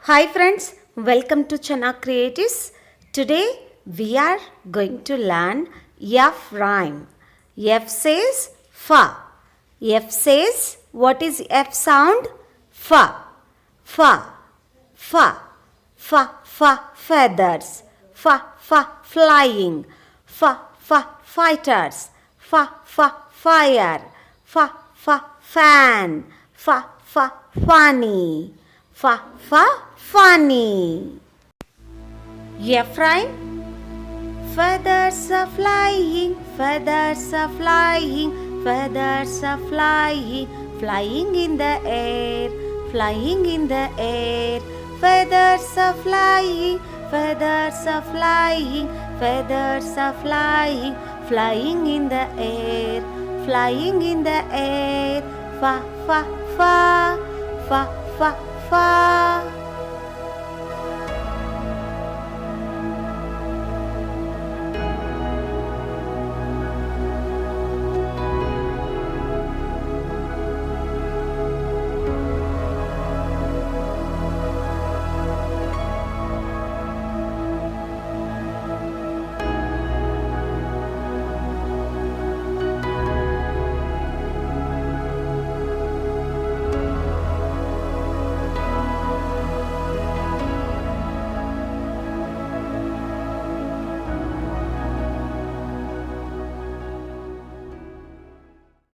Hi friends, welcome to Chana Creatives. Today we are going to learn F rhyme. F says fa. F says, what is F sound? Fa. Fa. Fa. Fa. Fa. Feathers. Fa. Fa. Flying. Fa. Fa. Fighters. Fa. Fa. Fire. Fa. Fa. Fan. Fa. Fa. Funny. Fa. Fa. Funny. F rhyme. Feathers are flying, feathers are flying, feathers are flying, flying in the air, flying in the air. Feathers are flying, feathers are flying, feathers are flying, flying in the air, flying in the air. Fa, fa, fa, fa, fa, fa.